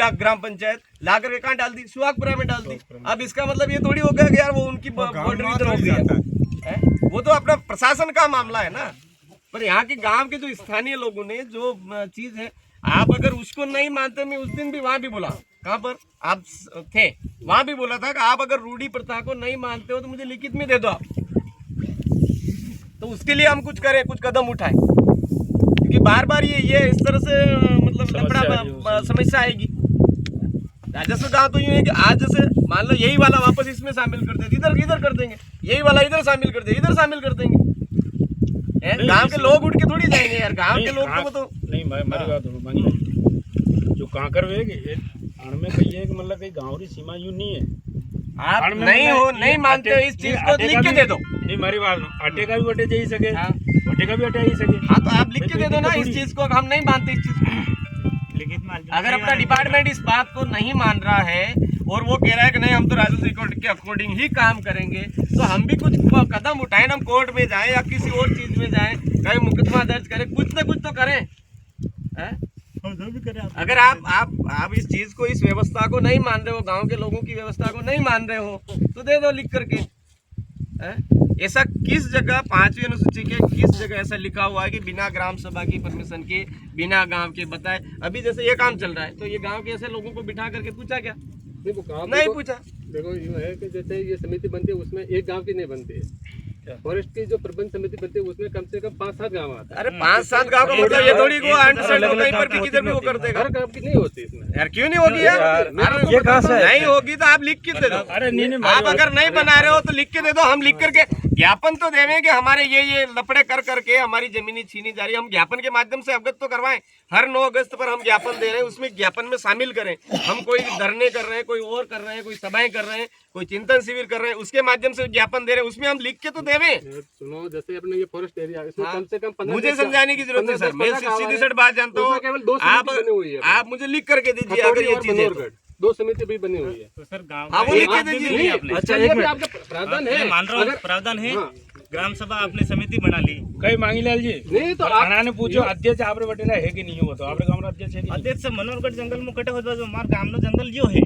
लाख ग्राम पंचायत ला करके कहाँ डाल दी, सुहागपुरा में डाल दी। अब इसका मतलब ये थोड़ी हो गया कि यार वो उनकी बॉर्डर इधर हो गई है, वो तो अपना प्रशासन का मामला है ना। पर यहाँ के गांव के जो स्थानीय लोगों ने जो चीज है, आप अगर उसको नहीं मानते, मैं उस दिन भी वहां भी बोला, कहाँ पर आप थे वहां भी बोला था कि आप अगर रूढ़ी प्रथा को नहीं मानते हो तो मुझे लिखित में दे दो आप, तो उसके लिए हम कुछ करें, कुछ कदम उठाएं, क्योंकि बार बार ये इस तरह से मतलब लफड़ा समस्या आएगी। राजस्व गांव तो यूं है कि आज जैसे मान लो यही वाला वापस इसमें शामिल कर देते, इधर कर देंगे, यही वाला इधर शामिल कर दे, इधर शामिल कर देंगे। गांव के लोग उठ के थोड़ी जाएंगे यार, गांव के लोग को तो नहीं। हमारी बात जो कांकर वेगे में कहिए कि मतलब कहीं गाँव की सीमा यूं नहीं है, आप नहीं मानते हो इस चीज को, लिख के दे दो। नहीं हमारी बात, आटे का भी बटे जा ही सके, बटे का भी अटे ही सके। हाँ तो आप लिख के दे दो ना इस चीज को, हम नहीं मानते इस चीज को। लिखित अगर अपना डिपार्टमेंट इस बात को नहीं मान रहा है और वो कह रहा है कि नहीं हम तो राजस्व रिकॉर्ड के अकॉर्डिंग ही काम करेंगे, तो हम भी कुछ कदम उठाएं, हम कोर्ट में जाएं या किसी और चीज में जाएं, कहीं मुकदमा दर्ज करें, कुछ ना कुछ तो करें। अगर आप इस चीज को, इस व्यवस्था को नहीं मान रहे हो, गांव के लोगों की व्यवस्था को नहीं मान रहे हो, तो दे दो लिख करके। ऐसा किस जगह 5वीं अनुसूची के किस जगह ऐसा लिखा हुआ है कि बिना ग्राम सभा की परमिशन के, बिना गांव के बताए? अभी जैसे ये काम चल रहा है तो ये गांव के ऐसे लोगों को बिठा करके पूछा क्या? नहीं पूछा। देखो यूँ है कि जैसे ये समिति बनती है उसमें एक गांव की नहीं बनती है, फॉरेस्ट की जो प्रबंध समिति बनती है उसमें कम से कम 5-7 गांव आते हैं। अरे 5-7 गांव का मतलब ये थोड़ी को अंडरस्टैंड हो, कहीं पर भी किधर भी वो कर देगा। हर गांव की नहीं होती इसमें यार, क्यों नहीं होगी यार? ये कहां से नहीं होगी तो आप लिख के दे दो। अरे नहीं, आप अगर नहीं बना रहे हो तो लिख के दे दो, हम लिख करके ज्ञापन तो देवें कि हमारे ये लफड़े कर करके हमारी जमीनी छीनी जा रही है, हम ज्ञापन के माध्यम से अवगत तो करवाएं। हर 9 अगस्त पर हम ज्ञापन दे रहे हैं, उसमें ज्ञापन में शामिल करें। हम कोई धरने कर रहे हैं, कोई और कर रहे हैं, कोई सभाएं कर रहे हैं, कोई चिंतन शिविर कर रहे हैं, उसके माध्यम से ज्ञापन दे रहे हैं, उसमें हम लिख के तो देवें। सुनो, जैसे अपने ये फॉरेस्ट एरिया इसमें कम से कम 15 मुझे समझाने की जरूरत है सर, मैं सीधी सीधी बात जानता हूँ। केवल 2 समिति बनी हुई है, आप मुझे लिख करके दीजिए अगर ये चीजें 2 समिति भी बनी हुई है। तो सर गाँव हाँ वो लिख के दीजिए। अच्छा, ये भी आपका प्रावधान है, मान रहा हूँ प्रावधान है। ग्राम सभा आपने समिति बना ली, कई मांगी लाल जी नहीं तो थाना ने पूछो अध्यक्ष आपरे बटेला है कि नहीं हो, तो आपरे गांव अध्यक्ष है। अध्यक्ष मनोहरगढ़ जंगल में कटे होता जो हमारे गाँव में जंगल जो है